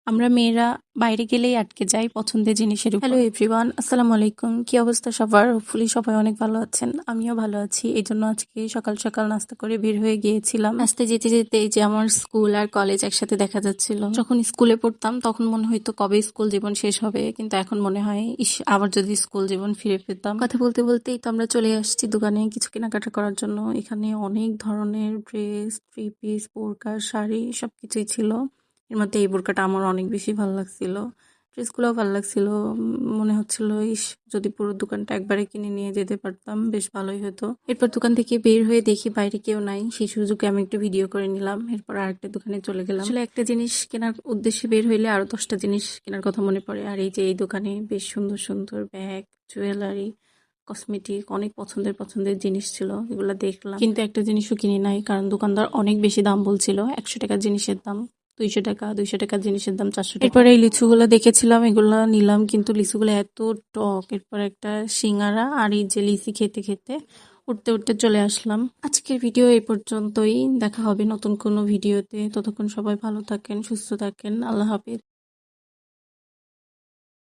আমরা মেয়েরা বাইরে গেলেই আটকে যাই পছন্দের জিনিসের উপর। হ্যালো এভরিওয়ান, আসসালামু আলাইকুম। কি অবস্থা সবার? হোপফুলি সবাই অনেক ভালো আছেন, আমিও ভালো আছি। এই জন্য আজকে সকাল সকাল নাস্তা করে বের হয়ে গিয়েছিলাম। রাস্তা যেতে যেতে এই যে আমার স্কুল আর কলেজ একসাথে দেখা যাচ্ছিল। যখন স্কুলে পড়তাম তখন মনে হইতো কবে স্কুল জীবন শেষ হবে, কিন্তু এখন মনে হয় ইস, আবার যদি স্কুল জীবন ফিরে পেতাম। কথা বলতে বলতেই তো আমরা চলে আসছি দোকানে কিছু কেনাকাটা করার জন্য। এখানে অনেক ধরনের ড্রেস, থ্রি পিস, বোরকা, শাড়ি সবকিছুই ছিল। এর মধ্যে এই বোরকাটা আমার অনেক বেশি ভালো লাগছিল, ড্রেসগুলোও ভালো লাগছিল। মনে হচ্ছিল ইস, যদি পুরো দোকানটা একবারে কিনে নিয়ে যেতে পারতাম বেশ ভালোই হতো। এরপর দোকান থেকে বের হয়ে দেখি বাইরে কেউ নাই, সেই সুযোগে আমি একটু ভিডিও করে নিলাম। এরপর আরেকটা দোকানে চলে গেলাম। আসলে একটা জিনিস কেনার উদ্দেশ্যে বের হইলে আরো 10টা জিনিস কেনার কথা মনে পড়ে। আর এই যে এই দোকানে বেশ সুন্দর সুন্দর ব্যাগ, জুয়েলারি, কসমেটিক, অনেক পছন্দের জিনিস ছিল, এগুলো দেখলাম। কিন্তু একটা জিনিসও কিনি নাই, কারণ দোকানদার অনেক বেশি দাম বলছিল। 100 টাকার জিনিসের দাম 200 টাকা, 200 টাকার জিনিসের দাম 400 টাকা। এরপরে এই লিচুগুলো দেখেছিলাম, এগুলা নিলাম, কিন্তু লিচুগুলো এত টক। এরপর একটা সিঙ্গারা আর এই যে লিচি খেতে খেতে উঠতে উঠতে চলে আসলাম। আজকের ভিডিও এই পর্যন্তই, দেখা হবে নতুন কোনো ভিডিওতে। ততক্ষণ সবাই ভালো থাকেন, সুস্থ থাকেন, আল্লাহ হাফেজ।